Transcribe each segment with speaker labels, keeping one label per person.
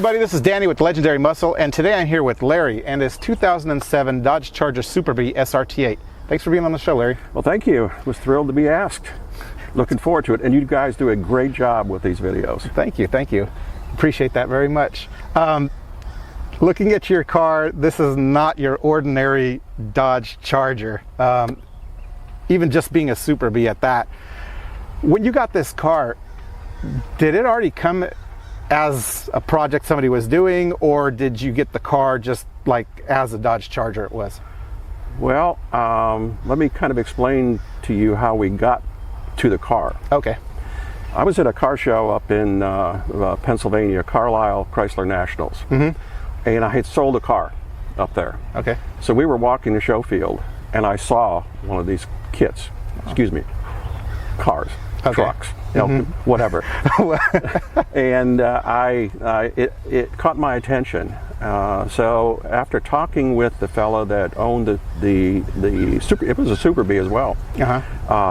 Speaker 1: everybody, this is Danny with Legendary Muscle, and today I'm here with Larry and his 2007 Dodge Charger Super Bee SRT8. Thanks for being on the show, Larry.
Speaker 2: Well, thank you. I was thrilled to be asked. Looking forward to it, and you guys do a great job with these videos.
Speaker 1: Thank you, thank you. Appreciate that very much. Looking at your car, this is not your ordinary Dodge Charger. Even just being a Super Bee at that. When you got this car, did it already come as a project somebody was doing, or did you get the car just like as a Dodge Charger it was?
Speaker 2: Well, let me kind of explain to you how we got to the car.
Speaker 1: Okay.
Speaker 2: I was at a car show up in Pennsylvania, Carlisle Chrysler Nationals, and I had sold a car up there.
Speaker 1: Okay.
Speaker 2: So we were walking the show field, and I saw one of these kits, cars, trucks, you know, whatever. And it caught my attention. So after talking with the fellow that owned the Super, it was a Super Bee as well,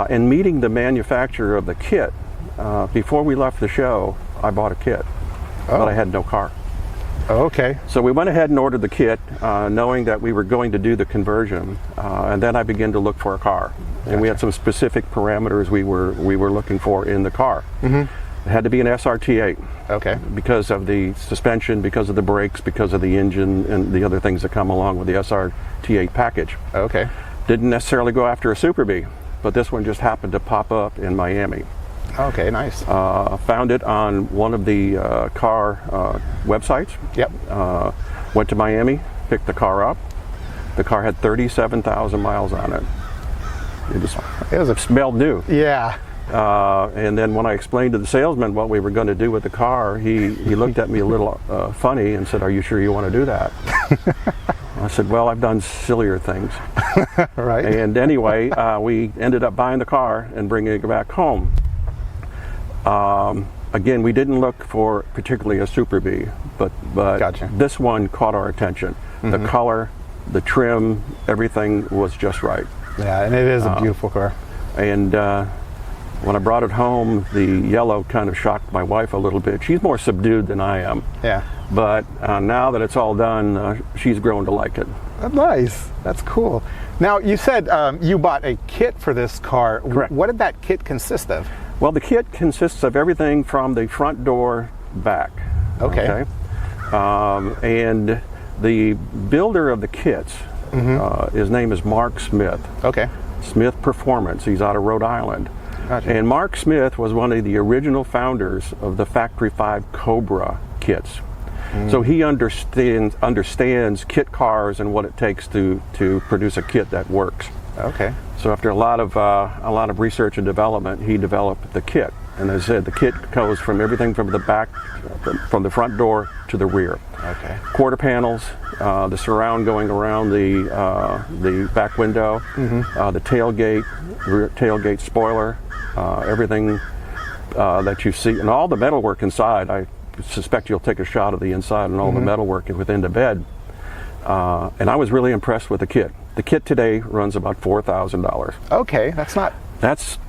Speaker 2: and meeting the manufacturer of the kit, before we left the show, I bought a kit, but I had no car.
Speaker 1: Okay.
Speaker 2: So we went ahead and ordered the kit, knowing that we were going to do the conversion, and then I began to look for a car. And we had some specific parameters we were looking for in the car. It had to be an SRT8.
Speaker 1: Okay.
Speaker 2: Because of the suspension, because of the brakes, because of the engine, and the other things that come along with the SRT8 package.
Speaker 1: Okay.
Speaker 2: Didn't necessarily go after a Super Bee, but this one just happened to pop up in Miami.
Speaker 1: Okay, nice.
Speaker 2: Found it on one of the car websites.
Speaker 1: Yep.
Speaker 2: Went to Miami, picked the car up. The car had 37,000 miles on it. It smelled new.
Speaker 1: Yeah.
Speaker 2: And then when I explained to the salesman what we were going to do with the car, he looked at me a little funny and said, "Are you sure you want to do that?" I said, "Well, I've done sillier things."
Speaker 1: Right.
Speaker 2: And anyway, we ended up buying the car and bringing it back home. Again, we didn't look for particularly a Super Bee, but
Speaker 1: Gotcha.
Speaker 2: This one caught our attention. The color, the trim, everything was just right.
Speaker 1: Yeah, and it is a beautiful car.
Speaker 2: And when I brought it home, the yellow kind of shocked my wife a little bit. She's more subdued than I am.
Speaker 1: Yeah.
Speaker 2: But now that it's all done, she's grown to like it.
Speaker 1: Nice. That's cool. Now, you said you bought a kit for this car.
Speaker 2: Correct.
Speaker 1: What did that kit consist of?
Speaker 2: Well, the kit consists of everything from the front door back.
Speaker 1: Okay.
Speaker 2: And the builder of the kits, his name is Mark Smith.
Speaker 1: Okay.
Speaker 2: Smith Performance. He's out of Rhode Island.
Speaker 1: Gotcha.
Speaker 2: And Mark Smith was one of the original founders of the Factory 5 Cobra kits. So he understands kit cars and what it takes to produce a kit that works.
Speaker 1: Okay.
Speaker 2: So after a lot of research and development, he developed the kit. And as I said, the kit goes from everything from the back, from the front door to the rear. Okay. Quarter panels, the surround going around the back window, the tailgate spoiler, everything that you see, and all the metalwork inside. I suspect you'll take a shot of the inside and all the metalwork within the bed. And I was really impressed with the kit. The kit today runs about $4,000.
Speaker 1: Okay, that's
Speaker 2: still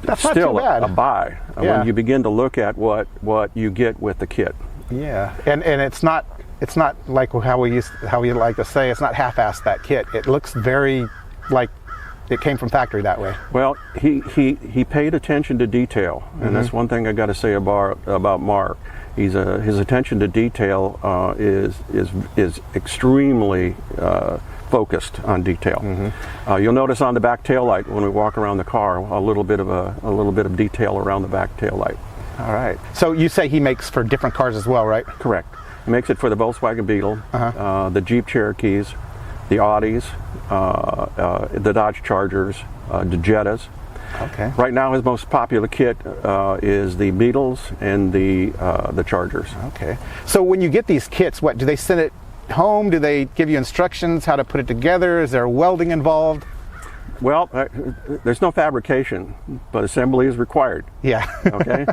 Speaker 1: not too bad.
Speaker 2: a buy when you begin to look at what you get with the kit.
Speaker 1: Yeah, and it's not like how we like to say, it's not half-assed, that kit. It looks very like it came from factory that way.
Speaker 2: Well, he paid attention to detail, and that's one thing I got to say about Mark. His attention to detail is extremely focused on detail. You'll notice on the back tail light when we walk around the car a little bit of detail around the back tail light.
Speaker 1: All right. So you say he makes for different cars as well, right?
Speaker 2: Correct. He makes it for the Volkswagen Beetle, the Jeep Cherokees, the Audis, the Dodge Chargers, the Jettas.
Speaker 1: Okay.
Speaker 2: Right now, his most popular kit is the Beetles and the Chargers.
Speaker 1: Okay. So when you get these kits, what do they send it home? Do they give you instructions how to put it together? Is there welding involved?
Speaker 2: Well, there's no fabrication, but assembly is required.
Speaker 1: Yeah.
Speaker 2: Okay.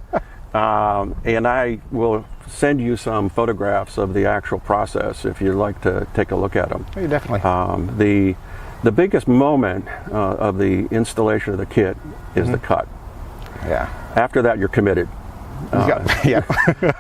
Speaker 2: And I will send you some photographs of the actual process if you'd like to take a look at them.
Speaker 1: Oh, definitely.
Speaker 2: The biggest moment of the installation of the kit is the cut.
Speaker 1: Yeah.
Speaker 2: After that, you're committed.
Speaker 1: Yeah,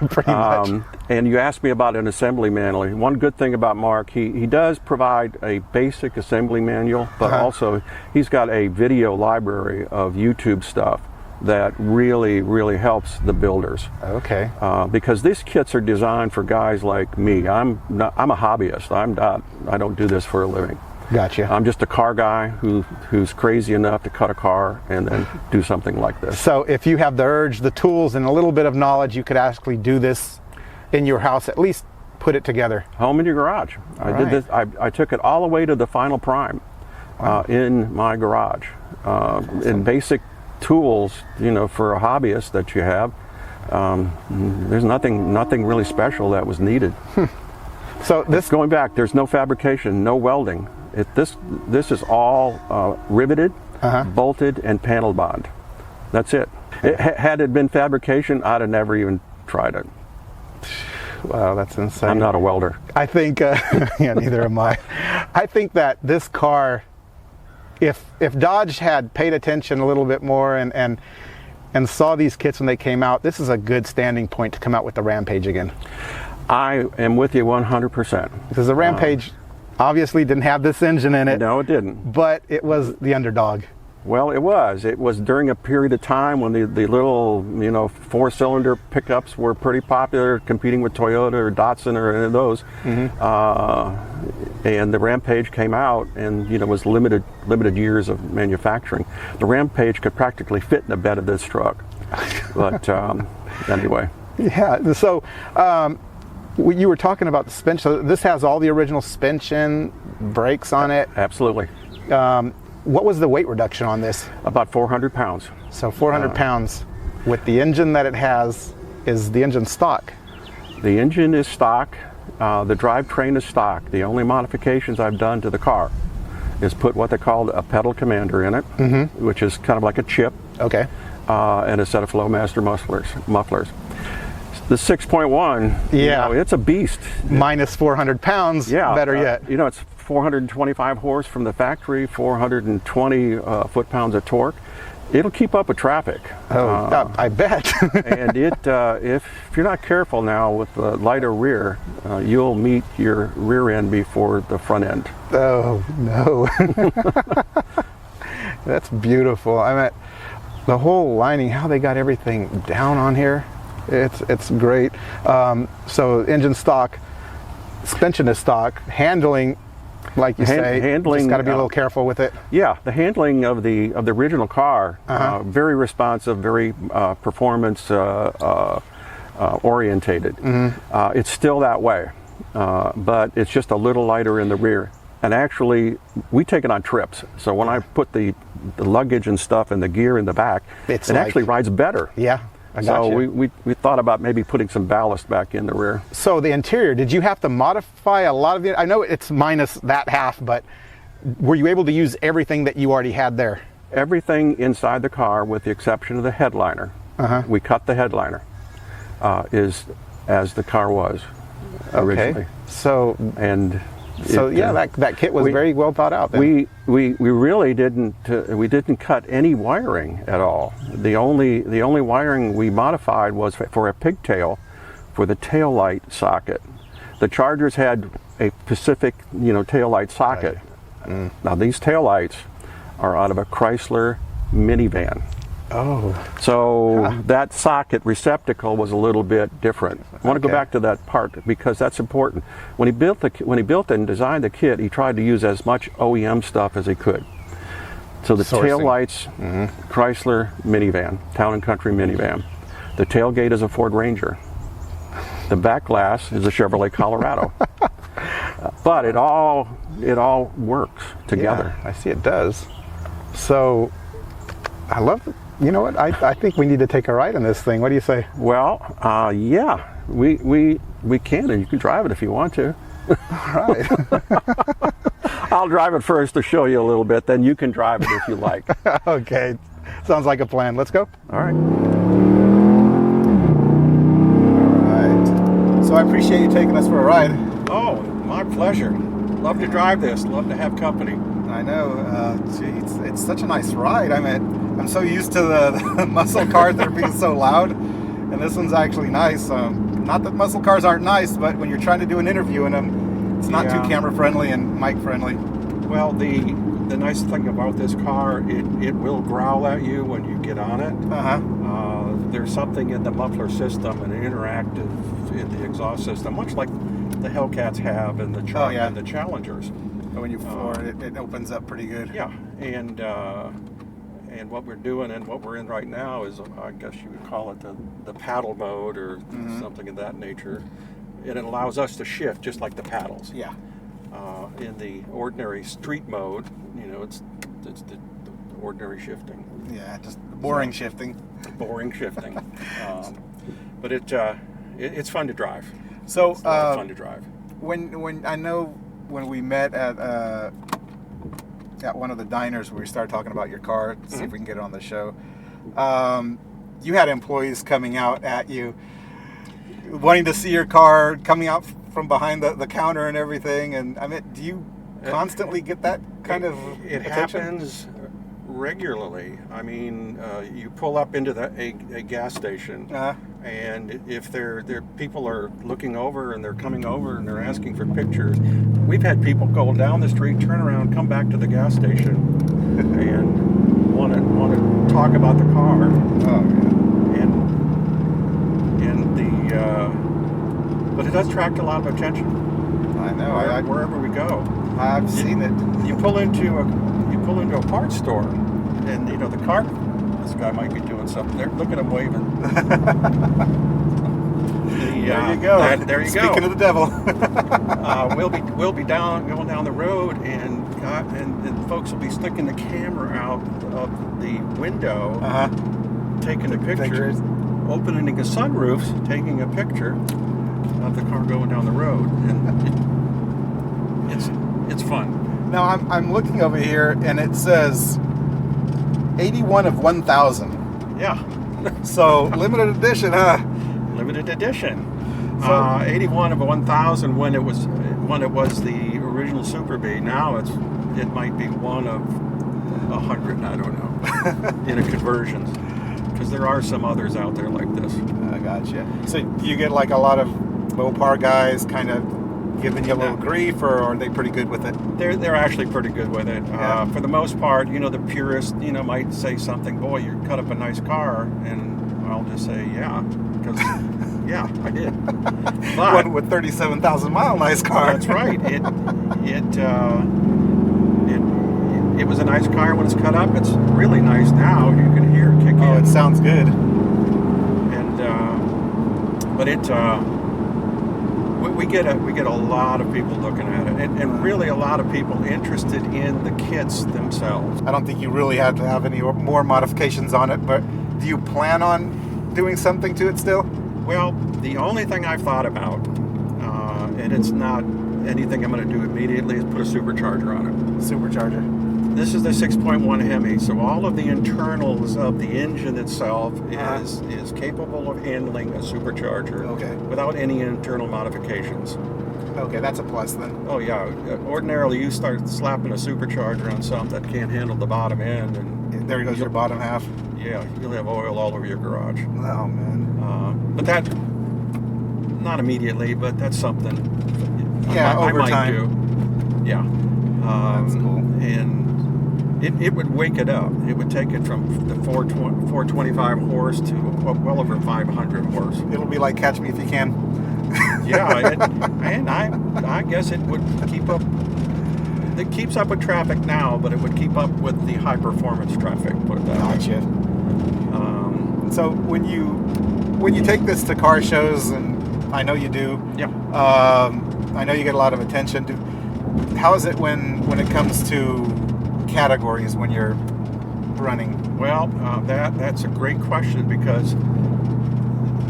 Speaker 1: pretty much.
Speaker 2: And you asked me about an assembly manual. One good thing about Mark, he does provide a basic assembly manual, but also he's got a video library of YouTube stuff that really helps the builders.
Speaker 1: Okay.
Speaker 2: Because these kits are designed for guys like me. I'm a hobbyist. I don't do this for a living.
Speaker 1: Gotcha.
Speaker 2: I'm just a car guy who's crazy enough to cut a car and then do something like this.
Speaker 1: So if you have the urge, the tools, and a little bit of knowledge, you could actually do this in your house, at least put it together.
Speaker 2: Home in your garage. I did this. I took it all the way to the final prime in my garage. In basic tools, for a hobbyist that you have, there's nothing really special that was needed.
Speaker 1: So this,
Speaker 2: going back, there's no fabrication, no welding. This is all riveted, bolted, and panel bond. That's it. Had it been fabrication, I'd have never even tried it.
Speaker 1: Wow, that's insane.
Speaker 2: I'm not a welder.
Speaker 1: I think, yeah, neither am I. I think that this car, if Dodge had paid attention a little bit more and saw these kits when they came out, this is a good standing point to come out with the Rampage again. I
Speaker 2: am with you 100%.
Speaker 1: Because the Rampage obviously didn't have this engine in it.
Speaker 2: No, it didn't.
Speaker 1: But it was the underdog.
Speaker 2: Well, it was. It was during a period of time when the little, 4-cylinder pickups were pretty popular, competing with Toyota or Datsun or any of those. And the Rampage came out and, was limited years of manufacturing. The Rampage could practically fit in the bed of this truck. But anyway.
Speaker 1: Yeah. So you were talking about the suspension. So this has all the original suspension, brakes on it.
Speaker 2: Absolutely.
Speaker 1: What was the weight reduction on this?
Speaker 2: About 400 pounds.
Speaker 1: So 400 pounds. With the engine that it has, is the engine stock?
Speaker 2: The engine is stock. The drivetrain is stock. The only modifications I've done to the car is put what they call a pedal commander in it, which is kind of like a chip.
Speaker 1: Okay.
Speaker 2: And a set of Flowmaster mufflers. The 6.1, it's a beast.
Speaker 1: Minus 400 pounds, better yet.
Speaker 2: It's 425 horse from the factory, 420 foot-pounds of torque. It'll keep up with traffic.
Speaker 1: I bet.
Speaker 2: And if you're not careful now with the lighter rear, you'll meet your rear end before the front end.
Speaker 1: Oh, no. That's beautiful. I mean, the whole lining, how they got everything down on here, it's great. So engine stock, suspension is stock, handling, like you say, just got to be a little careful with it.
Speaker 2: Yeah, the handling of the original car, very responsive, very performance orientated. It's still that way, but it's just a little lighter in the rear. And actually, we take it on trips. So when I put the luggage and stuff and the gear in the back, it actually rides better.
Speaker 1: Yeah.
Speaker 2: So we thought about maybe putting some ballast back in the rear.
Speaker 1: So the interior, did you have to modify a lot of it? I know it's minus that half, but were you able to use everything that you already had there?
Speaker 2: Everything inside the car, with the exception of the headliner. We cut the headliner, is as the car was originally.
Speaker 1: Okay. That kit was very well thought out then.
Speaker 2: We really didn't cut any wiring at all. The only wiring we modified was for a pigtail for the tail light socket. The Chargers had a Pacific tail light socket. Now these tail lights are out of a Chrysler minivan.
Speaker 1: Oh.
Speaker 2: So that socket receptacle was a little bit different. I want to go back to that part because that's important. When he built and designed the kit, he tried to use as much OEM stuff as he could. So the tail lights, Chrysler minivan, Town and Country minivan. The tailgate is a Ford Ranger. The back glass is a Chevrolet Colorado. But it all works together.
Speaker 1: Yeah, I see it does. So I love it. You know what? I think we need to take a ride on this thing. What do you say?
Speaker 2: Well, yeah, we can, and you can drive it if you want to.
Speaker 1: All right.
Speaker 2: I'll drive it first to show you a little bit, then you can drive it if you like.
Speaker 1: Okay. Sounds like a plan. Let's go.
Speaker 2: All right.
Speaker 1: All right. So I appreciate you taking us for a ride.
Speaker 2: Oh, my pleasure. Love to drive this. Love to have company.
Speaker 1: I know. It's such a nice ride. I'm so used to the muscle cars that are being so loud, and this one's actually nice. Not that muscle cars aren't nice, but when you're trying to do an interview in them, it's not too camera friendly and mic friendly.
Speaker 2: Well, the nice thing about this car, it will growl at you when you get on it. There's something in the muffler system, an interactive in the exhaust system, much like the Hellcats have in the and the Challengers.
Speaker 1: When you floor it opens up pretty good.
Speaker 2: Yeah, and what we're doing and what we're in right now is, I guess you would call it the paddle mode or something of that nature. And it allows us to shift just like the paddles.
Speaker 1: Yeah.
Speaker 2: In the ordinary street mode, it's the ordinary shifting.
Speaker 1: Yeah, just boring shifting.
Speaker 2: Boring shifting. But it's fun to drive.
Speaker 1: So
Speaker 2: it's a lot of fun to drive.
Speaker 1: When I know when we met at one of the diners where we started talking about your car, to see if we can get it on the show, you had employees coming out at you, wanting to see your car, coming out from behind the counter and everything. And I mean, do you constantly get that kind of
Speaker 2: It
Speaker 1: attention?
Speaker 2: happens regularly. I mean, you pull up into a gas station, and if people are looking over and they're coming over and they're asking for pictures, we've had people go down the street, turn around, come back to the gas station, and want to talk about the car. But it does attract a lot of attention.
Speaker 1: I know.
Speaker 2: Wherever we go,
Speaker 1: I've seen it.
Speaker 2: You pull into a parts store, and the car. This guy might be doing something there. Look at him waving.
Speaker 1: There you go.
Speaker 2: There you go.
Speaker 1: Speaking of the devil.
Speaker 2: We'll be going down the road, and folks will be sticking the camera out of the window, taking a picture, opening the sunroofs, taking a picture of the car going down the road, and it's fun.
Speaker 1: Now I'm looking over here, and it says 81 of 1,000.
Speaker 2: Yeah.
Speaker 1: So limited edition, huh?
Speaker 2: Limited edition. 81 of 1,000 when it was the original Super B. Now it might be one of 100. I don't know. In a conversion, because there are some others out there like this.
Speaker 1: I gotcha. So you get like a lot of Mopar guys kind of giving you a little grief, or are they pretty good with it?
Speaker 2: They're actually pretty good with it. For the most part, the purist, might say something, boy, you cut up a nice car, and I'll just say, yeah, because yeah, I did. But
Speaker 1: one with 37,000 mile nice car.
Speaker 2: That's right. It was a nice car when it's cut up. It's really nice now. You can hear it kick in.
Speaker 1: Oh, it sounds good.
Speaker 2: And but we get a lot of people looking at it, and really a lot of people interested in the kits themselves.
Speaker 1: I don't think you really have to have any more modifications on it, but do you plan on doing something to it still?
Speaker 2: Well, the only thing I've thought about, and it's not anything I'm going to do immediately, is put a supercharger on it.
Speaker 1: Supercharger.
Speaker 2: This is the 6.1 Hemi, so all of the internals of the engine itself is capable of handling a supercharger without any internal modifications.
Speaker 1: Okay, that's a plus then.
Speaker 2: Oh yeah, ordinarily you start slapping a supercharger on something that can't handle the bottom end, and
Speaker 1: there goes your bottom half.
Speaker 2: Yeah, you'll have oil all over your garage.
Speaker 1: Oh man.
Speaker 2: But that, not immediately, but that's something.
Speaker 1: Over
Speaker 2: I might
Speaker 1: time.
Speaker 2: do. Yeah.
Speaker 1: That's cool.
Speaker 2: And it would wake it up. It would take it from the 425 horse to well over 500 horse.
Speaker 1: It'll be like Catch Me If You Can.
Speaker 2: Yeah, and I guess it would keep up. It keeps up with traffic now, but it would keep up with the high performance traffic. Put it that way.
Speaker 1: Gotcha. So when you take this to car shows, and I know you do.
Speaker 2: Yeah.
Speaker 1: I know you get a lot of attention. How is it when it comes to categories when you're running?
Speaker 2: Well, that's a great question, because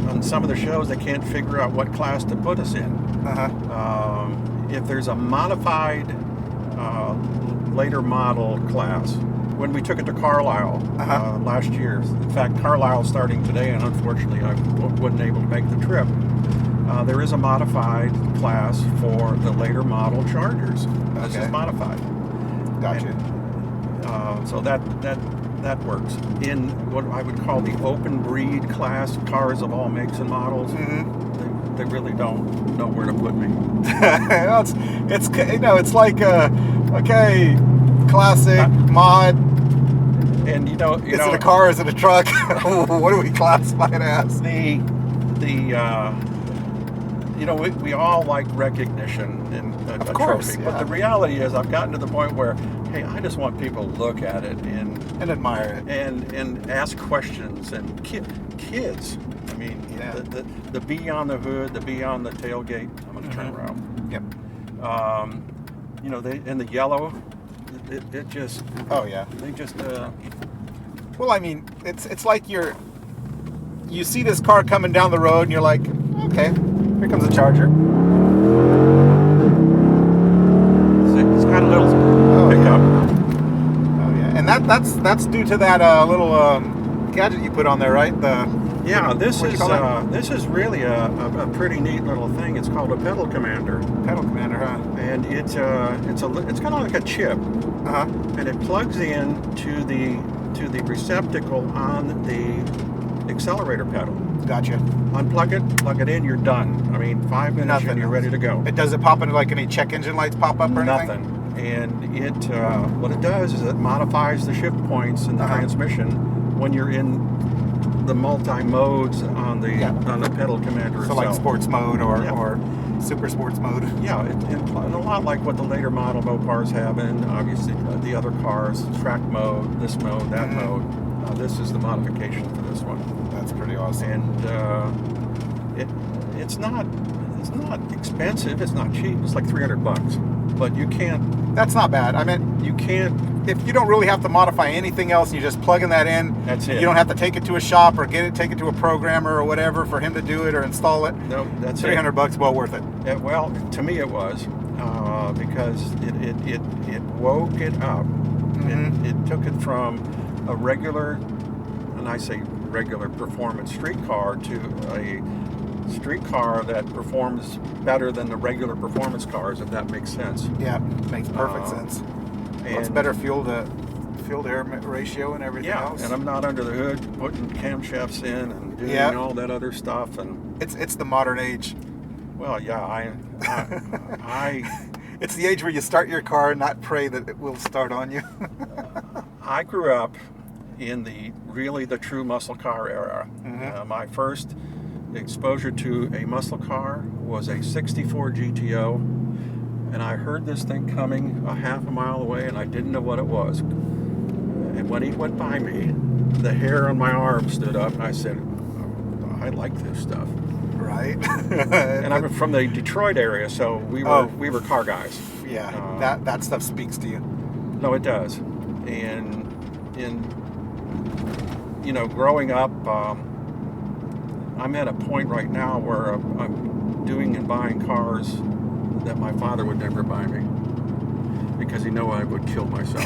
Speaker 2: on some of the shows they can't figure out what class to put us in. If there's a modified later model class, when we took it to Carlisle last year, in fact Carlisle's starting today, and unfortunately I wasn't able to make the trip. There is a modified class for the later model Chargers. This is modified.
Speaker 1: Gotcha.
Speaker 2: And, so that works. In what I would call the open breed class, cars of all makes and models, they really don't know where to put me.
Speaker 1: It's like okay, classic mod.
Speaker 2: And
Speaker 1: Is it a car? Is it a truck? What do we classify it as?
Speaker 2: We all like recognition and a
Speaker 1: course,
Speaker 2: trophy.
Speaker 1: yeah.
Speaker 2: But the reality is, I've gotten to the point where, hey, I just want people to look at it and
Speaker 1: admire it
Speaker 2: and ask questions. And kids, I mean,
Speaker 1: yeah.
Speaker 2: the bee on the hood, the bee on the tailgate. I'm going to turn around.
Speaker 1: Yep.
Speaker 2: In the yellow, it just.
Speaker 1: Oh yeah.
Speaker 2: They just.
Speaker 1: Well, I mean, it's like you see this car coming down the road, and you're like, okay, here comes a Charger.
Speaker 2: It's got a little pickup.
Speaker 1: Oh yeah, and that's due to that little gadget you put on there, right?
Speaker 2: This is really a pretty neat little thing. It's called a pedal commander.
Speaker 1: Pedal commander, huh?
Speaker 2: And it's kind of like a chip. And it plugs in to the receptacle on the accelerator pedal.
Speaker 1: Gotcha.
Speaker 2: Unplug it, plug it in, you're done. I mean, 5 minutes and you're ready to go.
Speaker 1: Does it pop into like any check engine lights pop up or anything?
Speaker 2: Nothing. And what it does is it modifies the shift points in the transmission when you're in the multi-modes on the pedal commander itself.
Speaker 1: So like sports mode or super sports mode.
Speaker 2: Yeah, and a lot like what the later model Mopars have, and obviously the other cars, track mode, this mode, that mode. This is the modification for this one.
Speaker 1: That's pretty awesome.
Speaker 2: And it's not expensive. It's not cheap. It's like $300, but you can't.
Speaker 1: That's not bad. I mean,
Speaker 2: you can't.
Speaker 1: If you don't really have to modify anything else, and you're just plugging that in.
Speaker 2: That's it.
Speaker 1: You don't have to take it to a shop or take it to a programmer or whatever for him to do it or install it.
Speaker 2: No, that's
Speaker 1: $300, well worth it.
Speaker 2: Well, to me it was because it woke it up.
Speaker 1: Mm-hmm.
Speaker 2: It took it from a regular, and I say regular performance street car to a street car that performs better than the regular performance cars, if that makes sense.
Speaker 1: Yeah, makes perfect sense. Well, it's better fuel to air ratio and everything else.
Speaker 2: And I'm not under the hood putting camshafts in and doing all that other stuff. And
Speaker 1: it's the modern age.
Speaker 2: Well, yeah,
Speaker 1: it's the age where you start your car and not pray that it will start on you.
Speaker 2: I grew up in the true muscle car era.
Speaker 1: Mm-hmm.
Speaker 2: My first exposure to a muscle car was a 64 GTO, and I heard this thing coming a half a mile away, and I didn't know what it was. And when he went by me, the hair on my arm stood up, and I said, oh, I like this stuff.
Speaker 1: Right.
Speaker 2: And I'm from the Detroit area, so we were car guys.
Speaker 1: Yeah, that stuff speaks to you.
Speaker 2: No, it does. And growing up, I'm at a point right now where I'm doing and buying cars that my father would never buy me because he knew I would kill myself.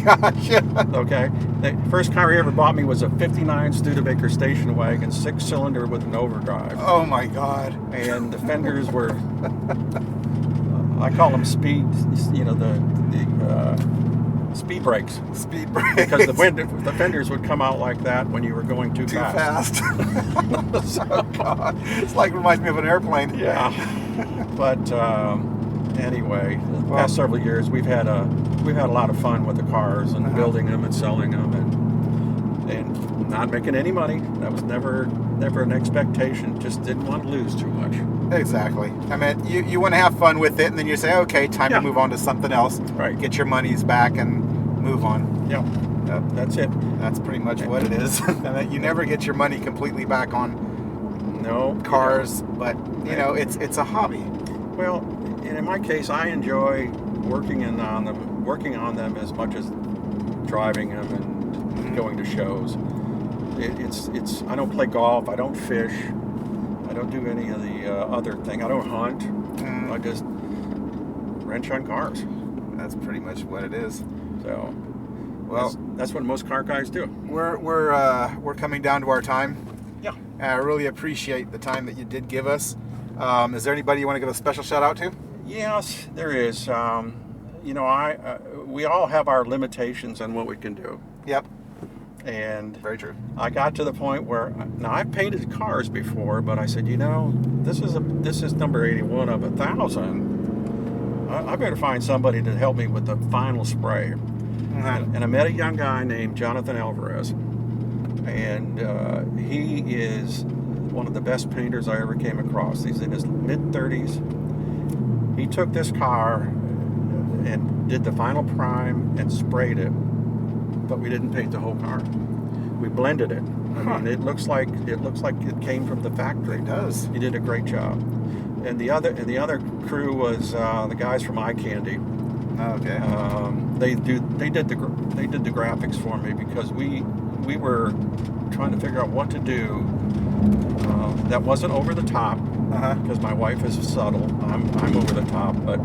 Speaker 1: Gotcha.
Speaker 2: Okay. The first car he ever bought me was a '59 Studebaker station wagon, 6-cylinder with an overdrive.
Speaker 1: Oh my God.
Speaker 2: And the fenders were, I call them speed, the speed brakes.
Speaker 1: Speed brakes.
Speaker 2: Because the fenders would come out like that when you were going too fast.
Speaker 1: Oh God. It's like reminds me of an airplane.
Speaker 2: Yeah. But anyway, the past several years we've had a lot of fun with the cars and building them and selling them and not making any money. That was never an expectation. Just didn't want to lose too much.
Speaker 1: Exactly. I mean, you want to have fun with it, and then you say, okay, time to move on to something else.
Speaker 2: Right.
Speaker 1: Get your monies back and move on.
Speaker 2: Yeah. That's it.
Speaker 1: That's pretty much what it is. And you never get your money completely back on cars, but it's a hobby.
Speaker 2: Well, and in my case, I enjoy working on them as much as driving them and going to shows. It's I don't play golf, I don't fish, I don't do any of the other thing. I don't hunt. I just wrench on cars.
Speaker 1: That's pretty much what it is.
Speaker 2: So, well, that's what most car guys do.
Speaker 1: We're coming down to our time.
Speaker 2: Yeah.
Speaker 1: I really appreciate the time that you did give us. Is there anybody you want to give a special shout out to?
Speaker 2: Yes, there is. We all have our limitations on what we can do.
Speaker 1: Yep.
Speaker 2: And
Speaker 1: Very true.
Speaker 2: I got to the point where, now I've painted cars before, but I said, you know, this is number 81 of 1,000. I better find somebody to help me with the final spray. And I met a young guy named Jonathan Alvarez, and he is one of the best painters I ever came across. He's in his mid-30s. He took this car and did the final prime and sprayed it, but we didn't paint the whole car. We blended it. I mean, it looks like it came from the factory.
Speaker 1: It does.
Speaker 2: He did a great job. And the other crew was the guys from Eye Candy.
Speaker 1: Okay.
Speaker 2: They did the graphics for me because we were trying to figure out what to do that wasn't over the top, because my wife is subtle. I'm over the top, but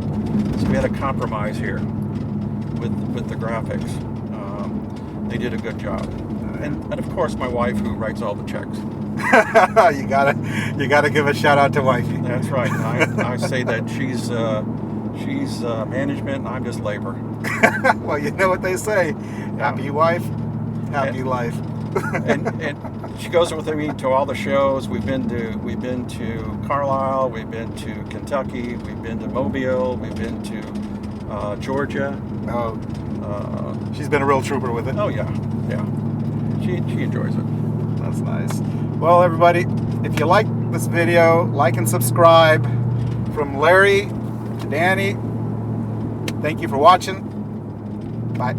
Speaker 2: so we had a compromise here with the graphics. They did a good job, and of course my wife, who writes all the checks.
Speaker 1: you gotta give a shout out to wifey.
Speaker 2: That's right. I say that she's management and I'm just labor.
Speaker 1: Well, you know what they say: happy wife, happy life.
Speaker 2: and she goes with me to all the shows. We've been to Carlisle, we've been to Kentucky, we've been to Mobile, we've been to Georgia.
Speaker 1: Oh, she's been a real trooper with it.
Speaker 2: Oh yeah. She enjoys it.
Speaker 1: That's nice. Well, everybody, if you like this video, like and subscribe. From Larry to Danny, thank you for watching. Bye.